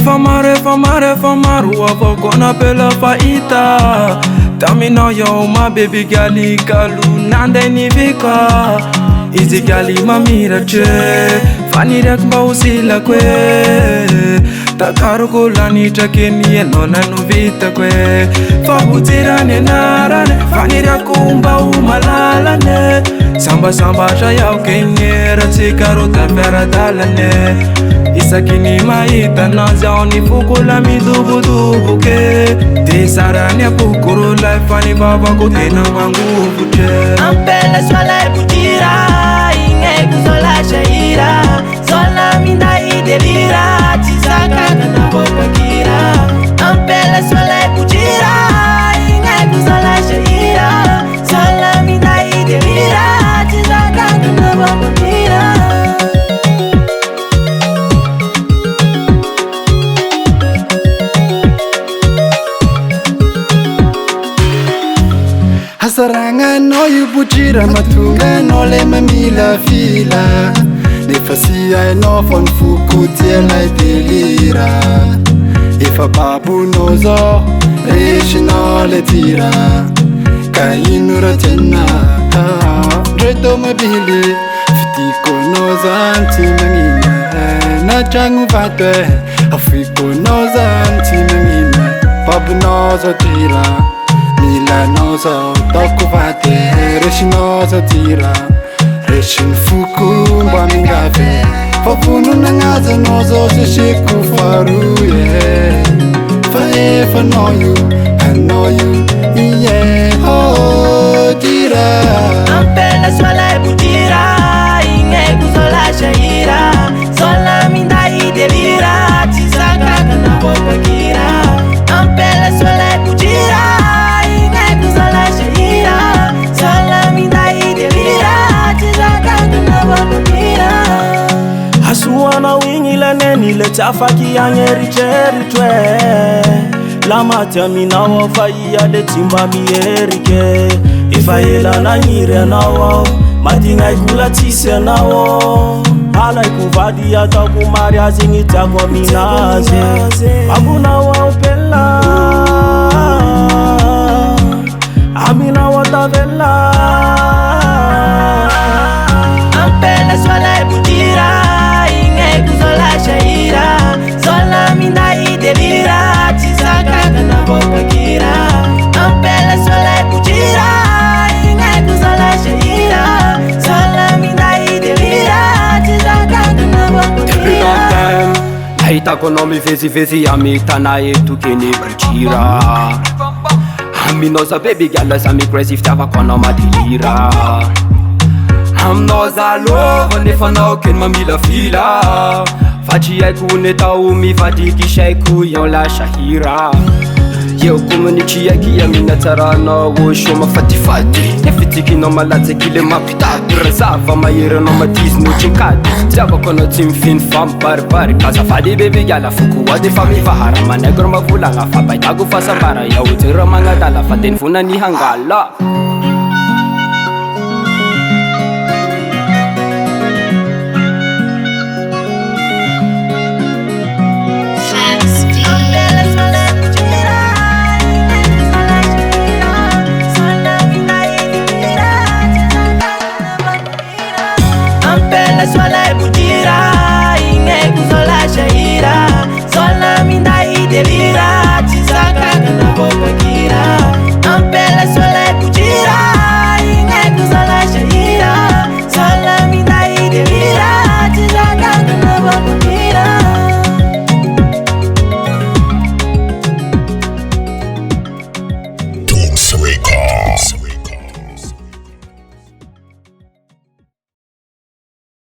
Efa maro avao koa napela fahita taminao yaho ma baby gali kalu nanday nivika izy gali mamiratre fa nireko mba ho silako e takaroko lanitrake ny ianao nanovitako e fa hojerany anarane fa nireko mba ho malalane sambasambatra yaho kegneratsika ro tafiaradalane isaky ny mahita anazy aho ny fokola midobodoboke de sarany apokoro lay fa ny vavako tena mangovotre ampela soalay botira ignaiko zao lasahira sola minday delira tsy zakaka navokakira ampela soalay botira ignaiko zao lasahira sola minday delira tsy zakaka navokakira Saranganao io botira mahatonganao lay mamila fila nefa sy hainao fa ny fokotialay delira efa babonao zao resinao le tira ka ino raha tiana ndray tomabily fidikonao zany tsy magnina na tragno vato e afikonao zany tsy magnina babonao zao tira milanao zao taoko vate resinao zao tira resiny foko mba mingave fa vononagnajanao zao seseko faroe fa efa nao io anao io ie tira ampela soalay botira ignaiko zao lasahira sola minday delira tsy zakaka navokakira ampela soalay botira Asuana wingi le neni le chafaki angeritreritwe la matia minawa faya de timba mierike ifaela na nyire nawo madinga ikula tise nawo ala ikuvadi ata kumari azingi takwa minaze abuna wa upela amina wa tavela ampela soalay botira ignaiko zao lasahira sola minday delira tsy zakaka navokakira ampela soalay botira ignaiko zao lasahira sola minday delira tsy zakaka navokakira nahitako anao mivezivezy amy tana eto keny botira aminao za baby gala za micrazy fitiavako anao madelira aminao za lova nefa anao keny mamila fila fa tsy haiko ny tao mivadiky saiko iao lasahira eo komany tsy haiky amina tsaranao osho mafatifaty nefitikinao malatsaky le mampitady raha zava mahery anao matizinao tsinkady tiavako anao tsy mifiny fa mibaribary azafady bebe gala foko ady fa mivahara manaiko raha mavolagna fa baitako fa sambara iaho ty raha magnadala fa teny vonany hangala